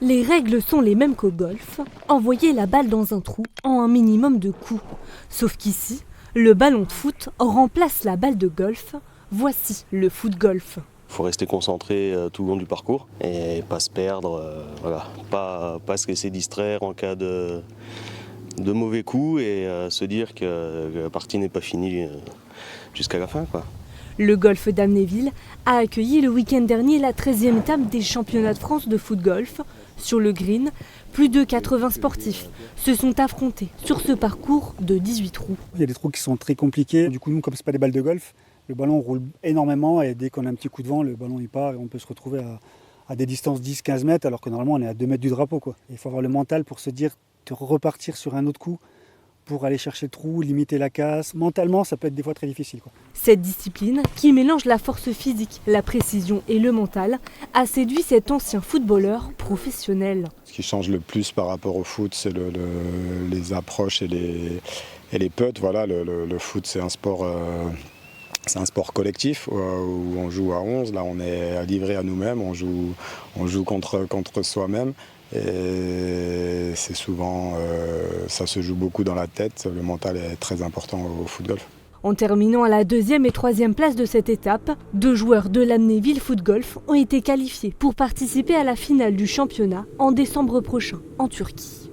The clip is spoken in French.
Les règles sont les mêmes qu'au golf, envoyer la balle dans un trou en un minimum de coups. Sauf qu'ici, le ballon de foot remplace la balle de golf. Voici le foot-golf. Il faut rester concentré tout le long du parcours et pas se perdre, pas se laisser distraire en cas de mauvais coups et se dire que la partie n'est pas finie jusqu'à la fin, quoi. Le golf d'Amnéville a accueilli le week-end dernier la 13e étape des championnats de France de foot-golf. Sur le green, plus de 80 sportifs se sont affrontés sur ce parcours de 18 trous. Il y a des trous qui sont très compliqués. Du coup, nous, comme ce n'est pas des balles de golf, le ballon roule énormément et dès qu'on a un petit coup de vent, le ballon il part et on peut se retrouver à des distances 10-15 mètres alors que normalement on est à 2 mètres du drapeau, quoi. Il faut avoir le mental pour se dire de repartir sur un autre coup pour aller chercher le trou, limiter la casse. Mentalement, ça peut être des fois très difficile, quoi. Cette discipline, qui mélange la force physique, la précision et le mental, a séduit cet ancien footballeur professionnel. Ce qui change le plus par rapport au foot, c'est les approches et les putts. Voilà, le foot, c'est un sport collectif où on joue à 11. Là, on est livré à nous-mêmes, on joue contre soi-même. Et c'est souvent, ça se joue beaucoup dans la tête. Le mental est très important au foot-golf. En terminant à la 2e et 3e place de cette étape, 2 joueurs de l'Amnéville Foot-Golf ont été qualifiés pour participer à la finale du championnat en décembre prochain en Turquie.